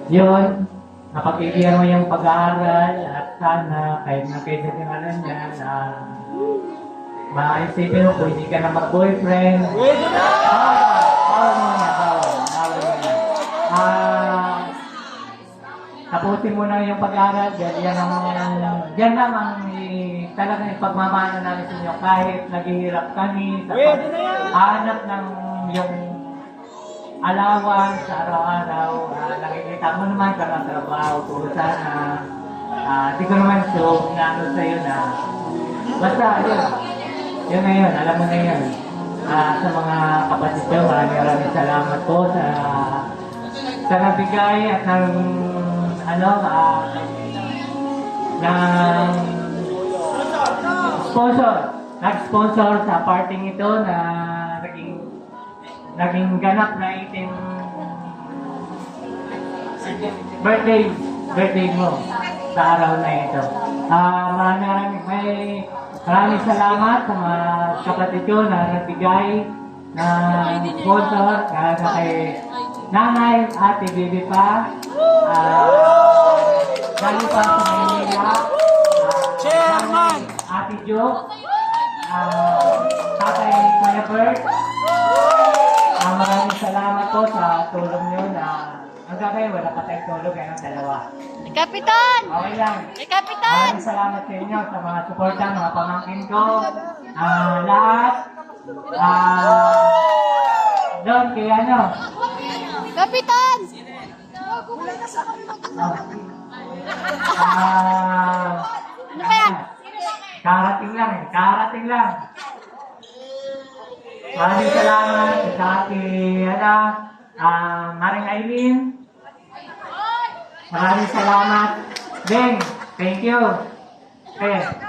Yun, napag-ibigyan mo yung pag-aaral at sana kahit na kayo sa tingalan niya na maisipin mo kung hindi ka na mag-boyfriend. Pwede na! Bawal mo na, bawal mo na. Tapusin mo na yung pag-aaral, yan lang ang talagang ipagmamana namin sa inyo kahit naghihirap kami sa pag-hanap ng yung alawan sa araw-araw. Nakikita mo naman ka ng trabaho kung sana di ko naman so inaano sa'yo na basta yun na yun, alam mo na yun. Sa mga kapatid ko, maraming salamat po sa nabigay at ng nag-sponsor sa parting ito na naging ganap na iting birthday mo sa araw na ito. Maraming salamat sa mga kapatid ko na nagbigay ng sponsor kay Nanay, Ate Bibi pa, galing pa sa Maynila, Chairman! Ate Jo, Tatay Kuya Bert. Maraming salamat po sa tulong nyo na hanggang kayo wala pa tayong tulong kayo ng dalawa. Kapitan! Okay lang. Kapitan! Maraming salamat sa inyo sa mga suporta, mga pamangkin ko, lahat. Doon kay Kapitan! Ano ba yan? Karating lang. Maraming salamat sa ating Maring Aileen. Maraming salamat. Deng, thank you. Okay.